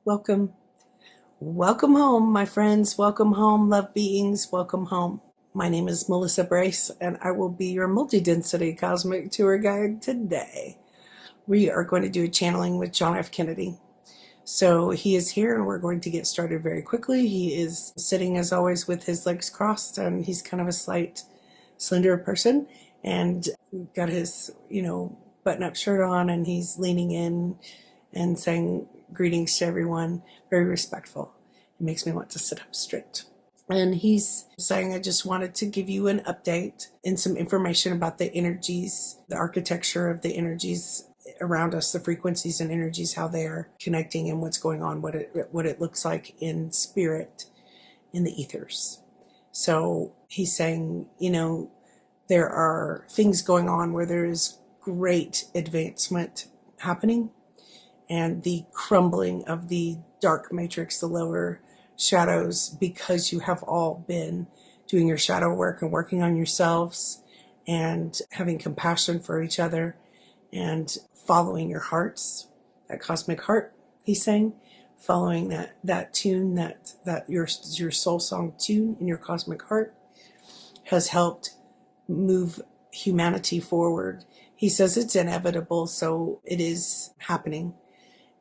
Welcome. Welcome home, my friends. Welcome home, love beings. Welcome home. My name is Melissa Brace, and I will be your multi-density cosmic tour guide today. We are going to do a channeling with John F. Kennedy. So he is here, and we're going to get started very quickly. He is sitting, as always, with his legs crossed, and he's kind of a slight, slender person, and got his, button-up shirt on, and he's leaning in and saying greetings to everyone, very respectful. It makes me want to sit up straight. And he's saying, I just wanted to give you an update and some information about the energies, the architecture of the energies around us, the frequencies and energies, how they are connecting and what's going on, what it looks like in spirit, in the ethers. So he's saying, there are things going on where there is great advancement happening, and the crumbling of the dark matrix, the lower shadows, because you have all been doing your shadow work and working on yourselves and having compassion for each other and following your hearts, that cosmic heart, he's saying, following that tune, that your soul song tune in your cosmic heart has helped move humanity forward. He says it's inevitable, so it is happening.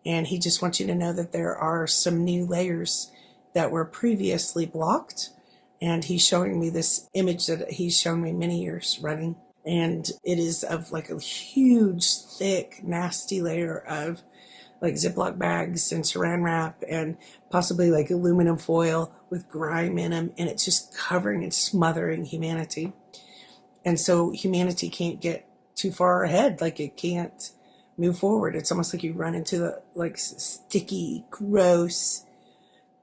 And he just wants you to know that there are some new layers that were previously blocked. And he's showing me this image that he's shown me many years running. And it is of like a huge, thick, nasty layer of like Ziploc bags and saran wrap and possibly like aluminum foil with grime in them. And it's just covering and smothering humanity. And so humanity can't get too far ahead. Like it can't move forward. It's almost like you run into the like sticky, gross,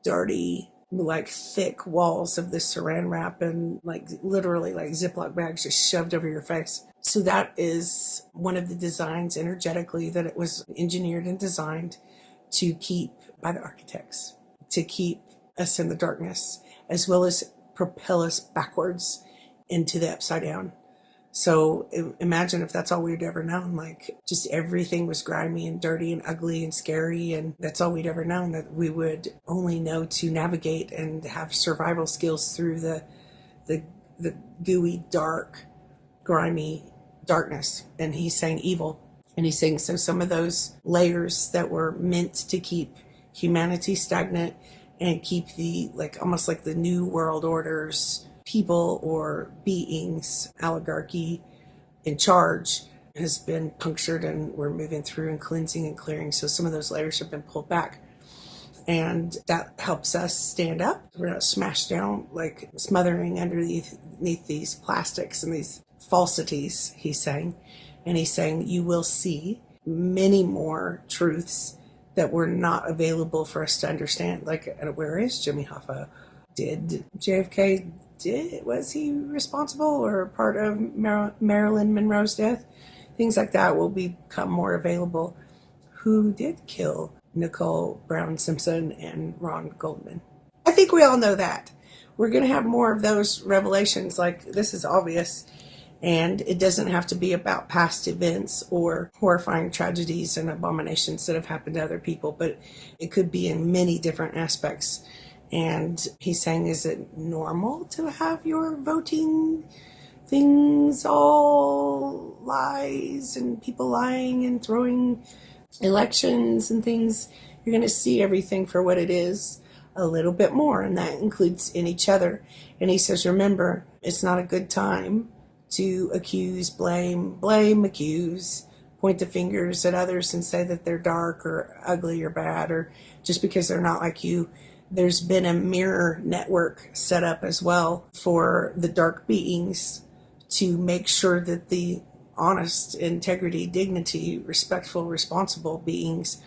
dirty, like thick walls of this saran wrap and like literally like Ziploc bags just shoved over your face. So that is one of the designs energetically that it was engineered and designed to keep by the architects, to keep us in the darkness, as well as propel us backwards into the upside down. So imagine if that's all we'd ever known, like just everything was grimy and dirty and ugly and scary, and that's all we'd ever known, that we would only know to navigate and have survival skills through the gooey, dark, grimy darkness. And he's saying evil. And he's saying, so some of those layers that were meant to keep humanity stagnant and keep the, like almost like the new world orders, people or beings, oligarchy in charge, has been punctured, and we're moving through and cleansing and clearing. So some of those layers have been pulled back, and that helps us stand up. We're not smashed down, like smothering underneath these plastics and these falsities, he's saying. And he's saying you will see many more truths that were not available for us to understand. Like, where is Jimmy Hoffa? Did JFK was he responsible or part of Marilyn Monroe's death? Things like that will become more available. Who did kill Nicole Brown Simpson and Ron Goldman? I think we all know that. We're going to have more of those revelations. Like, this is obvious, and it doesn't have to be about past events or horrifying tragedies and abominations that have happened to other people, but it could be in many different aspects. And he's saying, is it normal to have your voting things all lies and people lying and throwing elections and things? You're going to see everything for what it is a little bit more, and that includes in each other. And he says, remember, it's not a good time to accuse, blame, accuse, point the fingers at others and say that they're dark or ugly or bad, or just because they're not like you. There's been a mirror network set up as well for the dark beings to make sure that the honest, integrity, dignity, respectful, responsible beings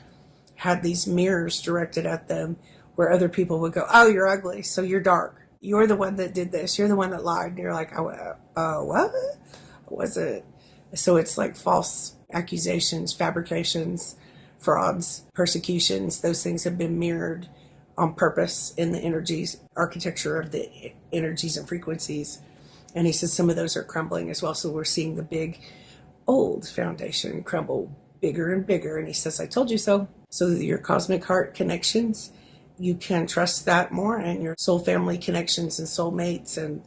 had these mirrors directed at them where other people would go, oh, you're ugly, so you're dark. You're the one that did this. You're the one that lied. And you're like, oh, what? Was it? So it's like false accusations, fabrications, frauds, persecutions. Those things have been mirrored on purpose in the energies, architecture of the energies and frequencies. And he says some of those are crumbling as well. So we're seeing the big old foundation crumble bigger and bigger. And he says, I told you so. So that your cosmic heart connections, you can trust that more, and your soul family connections and soulmates and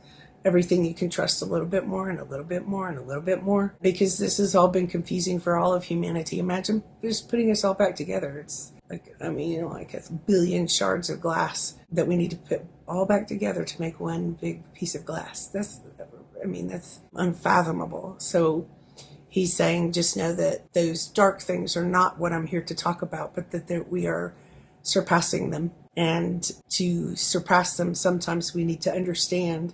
everything, you can trust a little bit more and a little bit more and a little bit more, because this has all been confusing for all of humanity. Imagine just putting us all back together. It's like, I mean, like a billion shards of glass that we need to put all back together to make one big piece of glass. That's unfathomable. So he's saying, just know that those dark things are not what I'm here to talk about, but that we are surpassing them. And to surpass them, sometimes we need to understand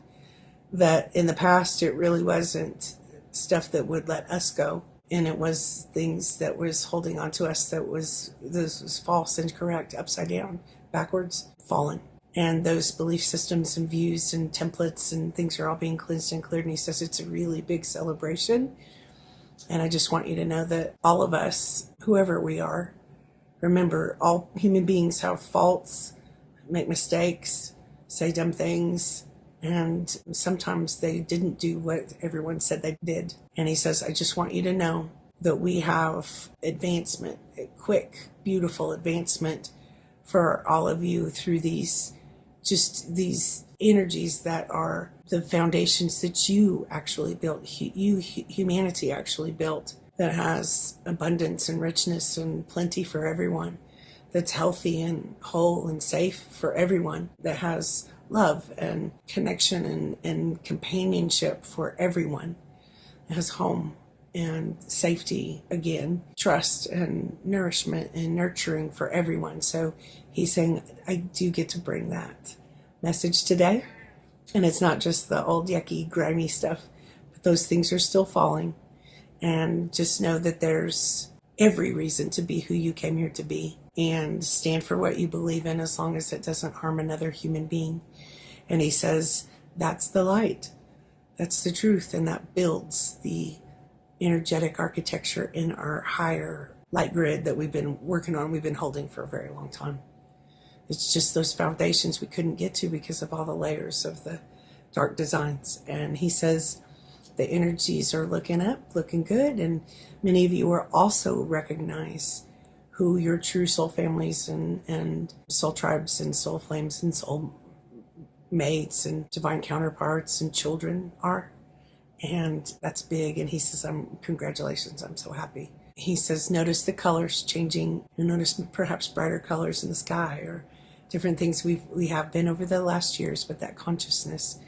that in the past, it really wasn't stuff that would let us go. And it was things that was holding on to us this was false, incorrect, upside down, backwards, fallen. And those belief systems and views and templates and things are all being cleansed and cleared. And he says it's a really big celebration. And I just want you to know that all of us, whoever we are, remember, all human beings have faults, make mistakes, say dumb things, and sometimes they didn't do what everyone said they did. And he says, I just want you to know that we have advancement, a quick, beautiful advancement for all of you through these energies that are the foundations that you actually built, humanity actually built, that has abundance and richness and plenty for everyone, that's healthy and whole and safe for everyone, that has love and connection and companionship for everyone, that has home and safety, again, trust and nourishment and nurturing for everyone. So he's saying, I do get to bring that message today. And it's not just the old yucky, grimy stuff, but those things are still falling. And just know that there's every reason to be who you came here to be, and stand for what you believe in, as long as it doesn't harm another human being. And he says, that's the light. That's the truth. And that builds the energetic architecture in our higher light grid that we've been working on, we've been holding for a very long time. It's just those foundations we couldn't get to because of all the layers of the dark designs. And he says the energies are looking up, looking good. And many of you will also recognize who your true soul families and soul tribes and soul flames and soul mates and divine counterparts and children are. And that's big. And he says, congratulations, I'm so happy. He says, notice the colors changing. You notice perhaps brighter colors in the sky, or different things we have been over the last years, but that consciousness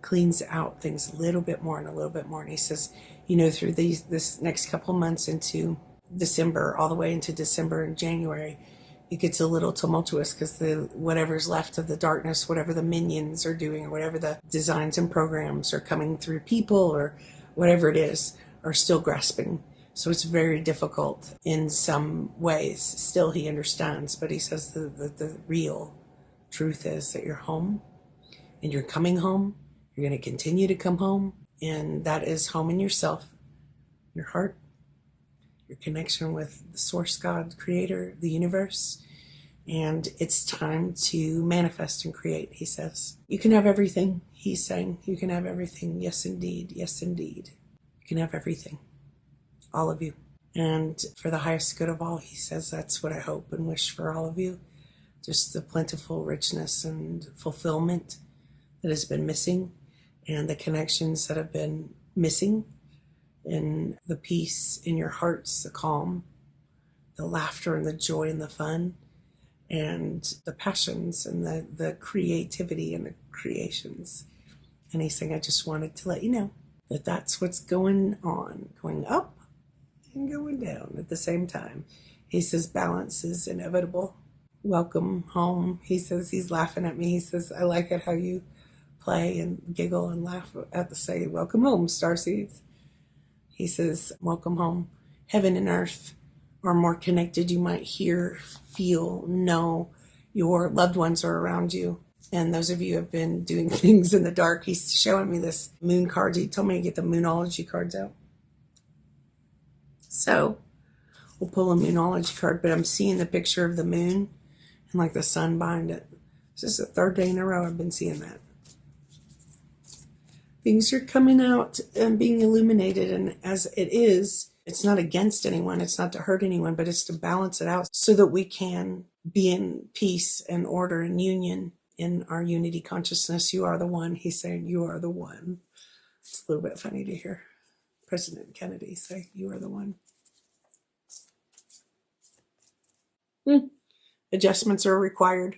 cleans out things a little bit more and a little bit more. And he says, through this next couple months into December, all the way into December and January, it gets a little tumultuous because whatever's left of the darkness, whatever the minions are doing, or whatever the designs and programs are coming through people, or whatever it is, are still grasping. So it's very difficult in some ways. Still, he understands, but he says the real truth is that you're home, and you're coming home. You're going to continue to come home, and that is home in yourself, your heart, your connection with the source, God, creator, the universe. And it's time to manifest and create, he says. You can have everything, he's saying. You can have everything. Yes, indeed. Yes, indeed. You can have everything. All of you. And for the highest good of all, he says, that's what I hope and wish for all of you. Just the plentiful richness and fulfillment that has been missing, and the connections that have been missing, and the peace in your hearts, the calm, the laughter and the joy and the fun, and the passions and the creativity and the creations. And he's saying, I just wanted to let you know that that's what's going on, going up and going down at the same time. He says, balance is inevitable. Welcome home. He says, he's laughing at me. He says, I like it how you play and giggle and laugh at the say, welcome home, starseeds. He says, welcome home. Heaven and earth are more connected. You might hear, feel, know your loved ones are around you. And those of you who have been doing things in the dark, he's showing me this moon card. He told me to get the moonology cards out. So we'll pull a moonology card, but I'm seeing the picture of the moon and like the sun behind it. This is the third day in a row I've been seeing that. Things are coming out and being illuminated, and as it is, It's not against anyone. It's not to hurt anyone, but it's to balance it out so that we can be in peace and order and union in our unity consciousness. You are the one. He's saying, you are the one. It's a little bit funny to hear President Kennedy say, you are the one. Adjustments are required.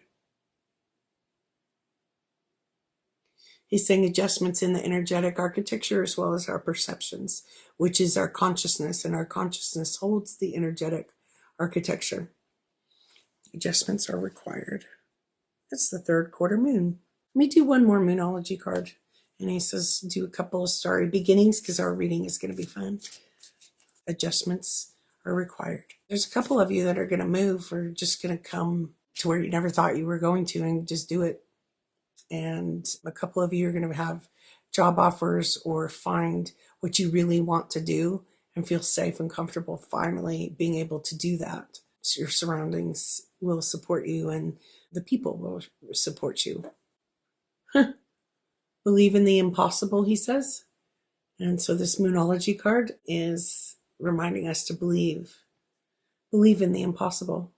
He's saying adjustments in the energetic architecture as well as our perceptions, which is our consciousness, and our consciousness holds the energetic architecture. Adjustments are required. That's the third quarter moon. Let me do one more moonology card. And he says, do a couple of starry beginnings because our reading is going to be fun. Adjustments are required. There's a couple of you that are going to move or just going to come to where you never thought you were going to and just do it. And a couple of you are going to have job offers or find what you really want to do and feel safe and comfortable finally being able to do that. So your surroundings will support you and the people will support you. Believe in the impossible, he says. And so this moonology card is reminding us to believe in the impossible.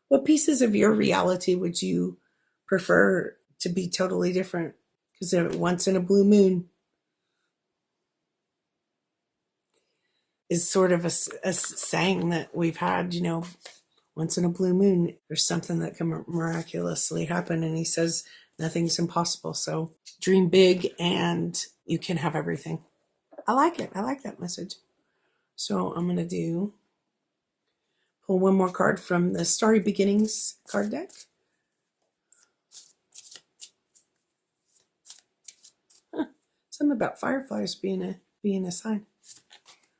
What pieces of your reality would you prefer to be totally different? Because once in a blue moon is sort of a saying that we've had, once in a blue moon, there's something that can miraculously happen. And he says, nothing's impossible. So dream big and you can have everything. I like it. I like that message. So I'm going to pull one more card from the Starry Beginnings card deck. Something about fireflies being a sign.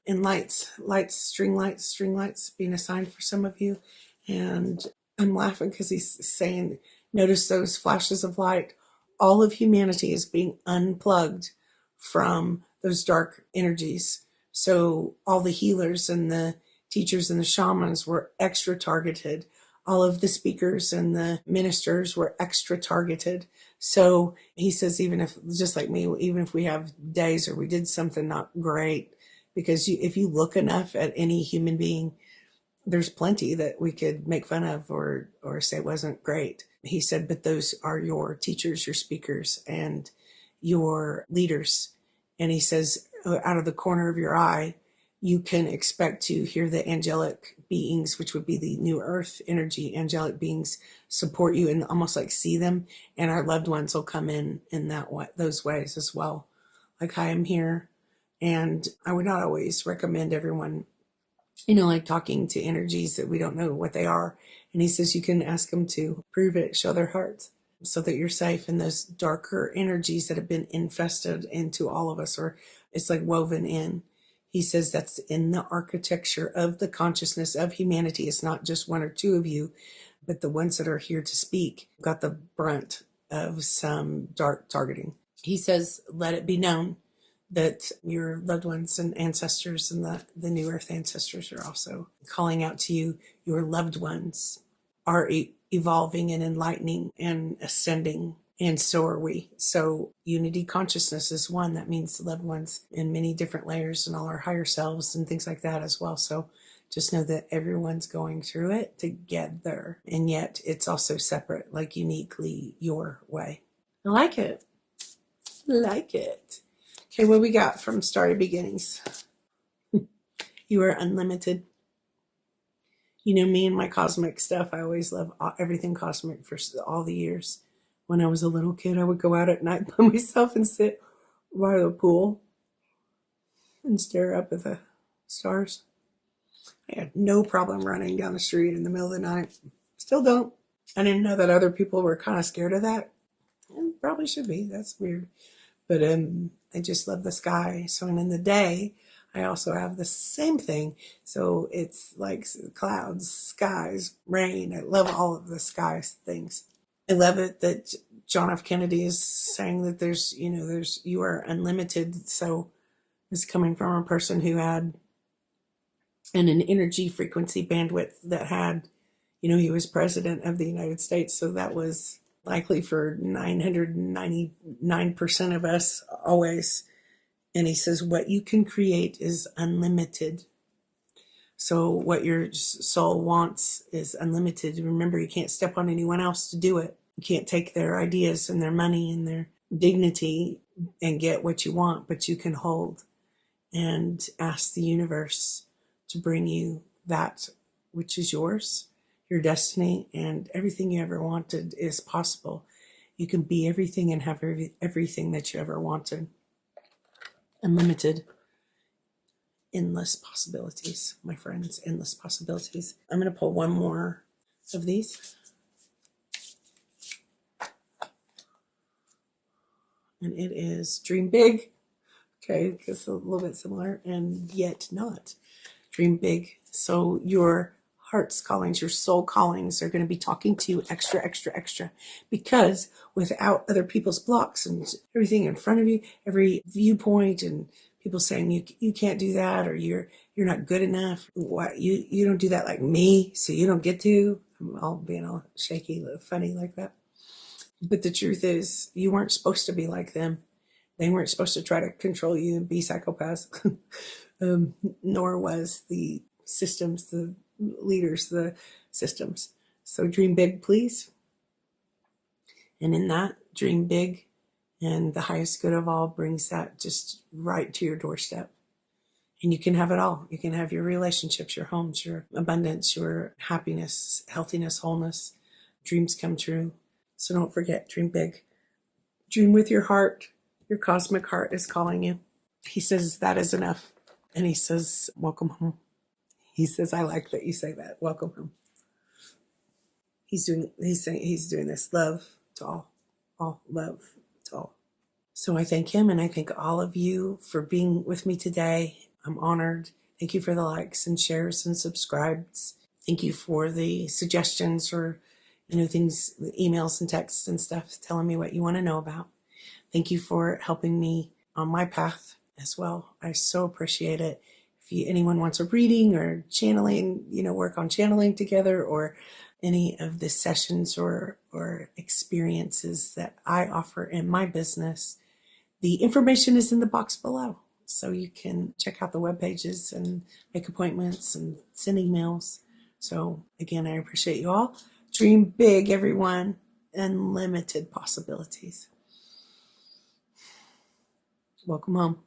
And lights, string lights being a sign for some of you. And I'm laughing because he's saying, notice those flashes of light. All of humanity is being unplugged from those dark energies. So all the healers and the teachers and the shamans were extra targeted. All of the speakers and the ministers were extra targeted. So he says, even if, just like me, even if we have days or we did something not great, because if you look enough at any human being, there's plenty that we could make fun of or say wasn't great. He said, but those are your teachers, your speakers, and your leaders. And he says, out of the corner of your eye, you can expect to hear the angelic beings, which would be the new earth energy, angelic beings support you and almost like see them. And our loved ones will come in that way, those ways as well. Like, hi, I'm here. And I would not always recommend everyone, like talking to energies that we don't know what they are. And he says you can ask them to prove it, show their hearts so that you're safe in those darker energies that have been infested into all of us, or it's like woven in. He says that's in the architecture of the consciousness of humanity. It's not just one or two of you, but the ones that are here to speak got the brunt of some dark targeting. He says, let it be known that your loved ones and ancestors and the new earth ancestors are also calling out to you. Your loved ones are evolving and enlightening and ascending, and so are we. So unity consciousness is one. That means the loved ones in many different layers and all our higher selves and things like that as well. So just know that everyone's going through it together, and yet it's also separate, like uniquely your way. I like it. Okay, what we got from Starry Beginnings? You are unlimited. Me and my cosmic stuff. I always love everything cosmic for all the years. When I was a little kid, I would go out at night by myself and sit by the pool and stare up at the stars. I had no problem running down the street in the middle of the night. Still don't. I didn't know that other people were kind of scared of that. And probably should be. That's weird. But I just love the sky. So, and in the day, I also have the same thing. So it's like clouds, skies, rain. I love all of the sky things. I love it that John F. Kennedy is saying that you are unlimited. So it's coming from a person who had an energy frequency bandwidth that had, he was president of the United States. So that was likely for 999% of us always. And he says, what you can create is unlimited. So what your soul wants is unlimited. Remember, you can't step on anyone else to do it. You can't take their ideas and their money and their dignity and get what you want, but you can hold and ask the universe to bring you that which is yours, your destiny, and everything you ever wanted is possible. You can be everything and have everything that you ever wanted. Unlimited. Endless possibilities, my friends, endless possibilities. I'm going to pull one more of these. And it is Dream Big. Okay, it's a little bit similar and yet not. Dream big. So your heart's callings, your soul callings are going to be talking to you extra, extra, extra. Because without other people's blocks and everything in front of you, every viewpoint and people saying you can't do that, or you're not good enough. What you don't do that like me, so you don't get to. I'm all being all shaky, funny like that. But the truth is, you weren't supposed to be like them. They weren't supposed to try to control you and be psychopaths. Nor was the systems, the leaders, the systems. So dream big, please. And in that, dream big. And the highest good of all brings that just right to your doorstep. And you can have it all. You can have your relationships, your homes, your abundance, your happiness, healthiness, wholeness. Dreams come true. So don't forget, dream big. Dream with your heart. Your cosmic heart is calling you. He says that is enough. And he says, welcome home. He says, I like that you say that. Welcome home. He's doing this love to all love to all. So I thank him, and I thank all of you for being with me today. I'm honored. Thank you for the likes and shares and subscribes. Thank you for the suggestions or, things, emails and texts and stuff telling me what you want to know about. Thank you for helping me on my path as well. I so appreciate it. If anyone wants a reading or channeling, work on channeling together, or any of the sessions or experiences that I offer in my business, the information is in the box below. So you can check out the web pages and make appointments and send emails. So again, I appreciate you all. Dream big, everyone. Unlimited possibilities. Welcome home.